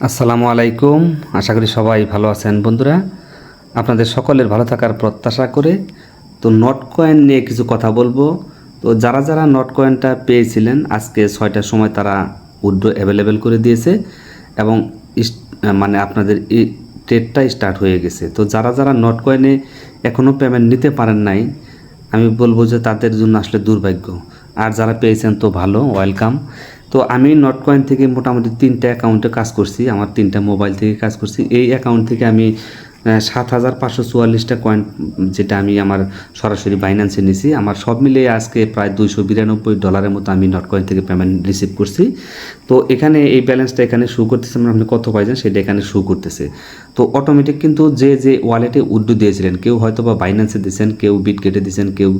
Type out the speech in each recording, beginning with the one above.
আসসালামু আলাইকুম। আশা করি সবাই ভালো আছেন বন্ধুরা। আপনাদের সকলের ভালো থাকার প্রত্যাশা করে তো নট কয়েন নিয়ে কিছু কথা বলবো। তো যারা যারা নট কয়েনটা পেয়েছিলেন আজকে 6টার সময় তারা উইথড্র অ্যাভেলেবেল করে দিয়েছে এবং মানে আপনাদের এই ট্রেডটা স্টার্ট হয়ে গেছে। তো যারা যারা নট কয়েনে এখনও পেমেন্ট নিতে পারেন নাই, আমি বলবো যে তাদের জন্য আসলে দুর্ভাগ্য। আর যারা পেয়েছেন তো ভালো, ওয়েলকাম। তো আমি নট কয়েন থেকে মোটামুটি 3টা অ্যাকাউন্টে কাজ করছি, আমার 3টা মোবাইল থেকে কাজ করছি। এই অ্যাকাউন্ট থেকে আমি 7,544টা কয়েন, যেটা আমি আমার সরাসরি বাইন্যান্সে নিছি। আমার সব মিলিয়ে আজকে প্রায় $292 মতো আমি নট কয়েন থেকে পেমেন্ট রিসিভ করছি। তো এখানে এই ব্যালেন্সটা এখানে শো করতেছে, মানে আপনি কত পাইছেন সেটা এখানে শো করতেছে। তো অটোমেটিক কিন্তু যে যে ওয়ালেটে উইথড্র দিয়েছিলেন, কেউ হয়তো বা বাইন্যান্সে দিয়েছেন, কেউ বিটগেটে দিয়েছেন, কেউ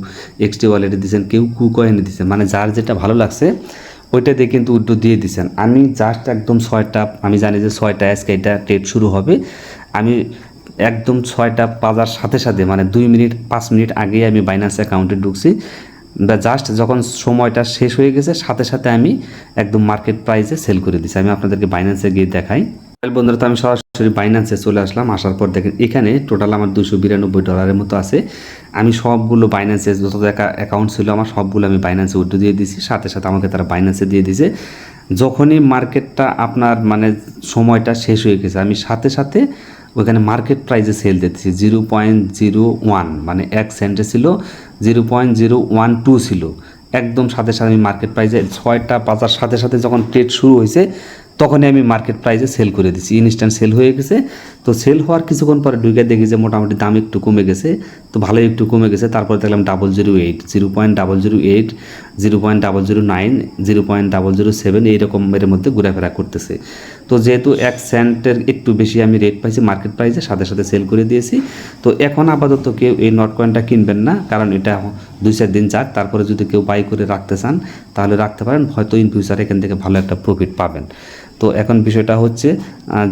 এক্সটি ওয়ালেটে দিয়েছেন, কেউ কুকয়েনে দিয়েছেন, মানে যার যেটা ভালো লাগছে ওইটা দিয়ে কিন্তু উইথড্র দিয়ে দিয়েছেন। আমি জাস্ট একদম 6টা, আমি জানি যে 6টা আজকে এটা ট্রেড শুরু হবে। আমি একদম 6টা বাজার সাথে সাথে মানে 2 মিনিট 5 মিনিট আগেই আমি বাইন্যান্স অ্যাকাউন্টে ঢুকছি। বা জাস্ট যখন সময়টা শেষ হয়ে গেছে সাথে সাথে আমি একদম মার্কেট প্রাইসে সেল করে দিচ্ছি। আমি আপনাদেরকে বাইন্যান্সে গিয়ে দেখাই। বন্ধুরা, তো আমি সরাসরি বাইন্যান্সে চলে আসলাম। আসার পর দেখেন এখানে টোটাল আমার $292 মতো আছে। আমি সবগুলো বাইন্যান্সে যত অ্যাকাউন্ট ছিল আমার সবগুলো আমি বাইন্যান্সে উইথড্র দিয়ে দিয়েছি, সাথে সাথে আমাকে তারা বাইন্যান্সে দিয়ে দিয়েছে। যখনই মার্কেটটা আপনার মানে সময়টা শেষ হয়ে গেছে আমি সাথে সাথে ওইখানে মার্কেট প্রাইসে সেল দিতেছি। 0.01 মানে 1 সেন্টে ছিল, 0.012 ছিল। একদম সাথে সাথে আমি মার্কেট প্রাইসে 6টা বাজার সাথে সাথে যখন ট্রেড শুরু হয়েছে তখনই আমি মার্কেট প্রাইসে সেল করে দিচ্ছি। ইনস্ট্যান্ট সেল হয়ে গেছে। তো সেল হওয়ার কিছুক্ষণ পরে ঢুকে দেখি যে মোটামুটি দাম একটু কমে গেছে, তো ভালোই একটু কমে গেছে। তারপরে দেখলাম 0.008, 0.008, 0.009, 0.007 এইরকম এর মধ্যে ঘোরাফেরা করতেছে। তো যেহেতু 1 সেন্টের একটু বেশি আমি রেট পাইছি মার্কেট প্রাইসে, সাথে সাথে সেল করে দিয়েছি। তো এখন আপাতত কেউ এই নট কয়েনটা কিনবেন না, কারণ এটা 2-4 দিন যাক, তারপরে যদি কেউ বাই করে রাখতে চান তাহলে রাখতে পারেন, হয়তো ইন ফিউচার এখান থেকে ভালো একটা প্রফিট পাবেন। তো এখন বিষয়টা হচ্ছে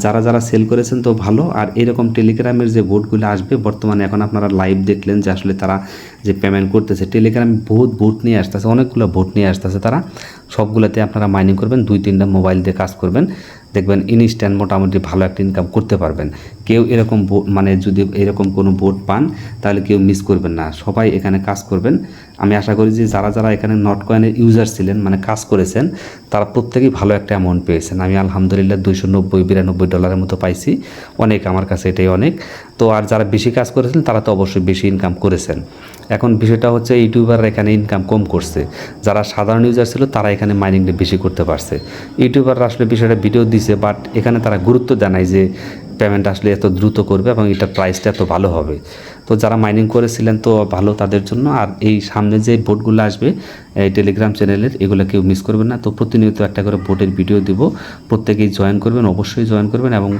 যারা যারা সেল করেছেন তো ভালো। আর এরকম টেলিগ্রামের যে বোটগুলো আসবে বর্তমানে, এখন আপনারা লাইভ দেখলেন যে আসলে তারা যে পেমেন্ট করতেছে, টেলিগ্রামে বহুত বোট নিয়ে আসতেছে, অনেকগুলো বোট নিয়ে আসতেছে তারা। সবগুলোতে আপনারা মাইনিং করবেন, 2-3টা মোবাইল দিয়ে কাজ করবেন, দেখবেন ইনস্ট্যান্ট মোটামুটি ভালো একটা ইনকাম করতে পারবেন। কেউ এরকম মানে যদি এরকম কোনো বোট পান তাহলে কেউ মিস করবেন না, সবাই এখানে কাজ করবেন। আমি আশা করি যে যারা যারা এখানে নট কয়েনের ইউজার ছিলেন মানে কাজ করেছেন তারা প্রত্যেকেই ভালো একটা অ্যামাউন্ট পেয়েছেন। আমি আলহামদুলিল্লাহ $292 মতো পাইছি, অনেক, আমার কাছে এটাই অনেক। তো আর যারা বেশি কাজ করেছেন তারা তো অবশ্যই বেশি ইনকাম করেছেন। এখন বিষয়টা হচ্ছে ইউটিউবাররা এখানে ইনকাম কম করছে, যারা সাধারণ ইউজার ছিল তারা এখানে মাইনিংটা বেশি করতে পারছে। ইউটিউবাররা আসলে বিষয়টা ভিডিও দিছে, বাট এখানে তারা গুরুত্ব দেয় নাই যে পেমেন্ট আসলে এত দ্রুত করবে এবং এটার প্রাইসটা এত ভালো হবে। তো যারা মাইনিং করেছিলেন তো ভালো তাদের জন্য। আর এই সামনে যে বোটগুলো আসবে এই টেলিগ্রাম চ্যানেলের, এগুলো কেউ মিস করবেন না। তো প্রতিনিয়ত একটা করে বোটের ভিডিও দিব, প্রত্যেকেই জয়েন করবেন, অবশ্যই জয়েন করবেন। এবং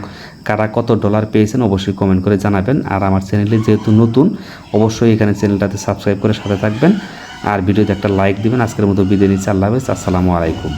কারা কত ডলার পেয়েছেন অবশ্যই কমেন্ট করে জানাবেন। আর আমার চ্যানেলে যেহেতু নতুন, অবশ্যই এখানে চ্যানেলটাতে সাবস্ক্রাইব করে সাথে থাকবেন আর ভিডিওতে একটা লাইক দিবেন। আজকের মতো বিদায় নিচ্ছি, আল্লাহ হাফেজ, আসসালামু আলাইকুম।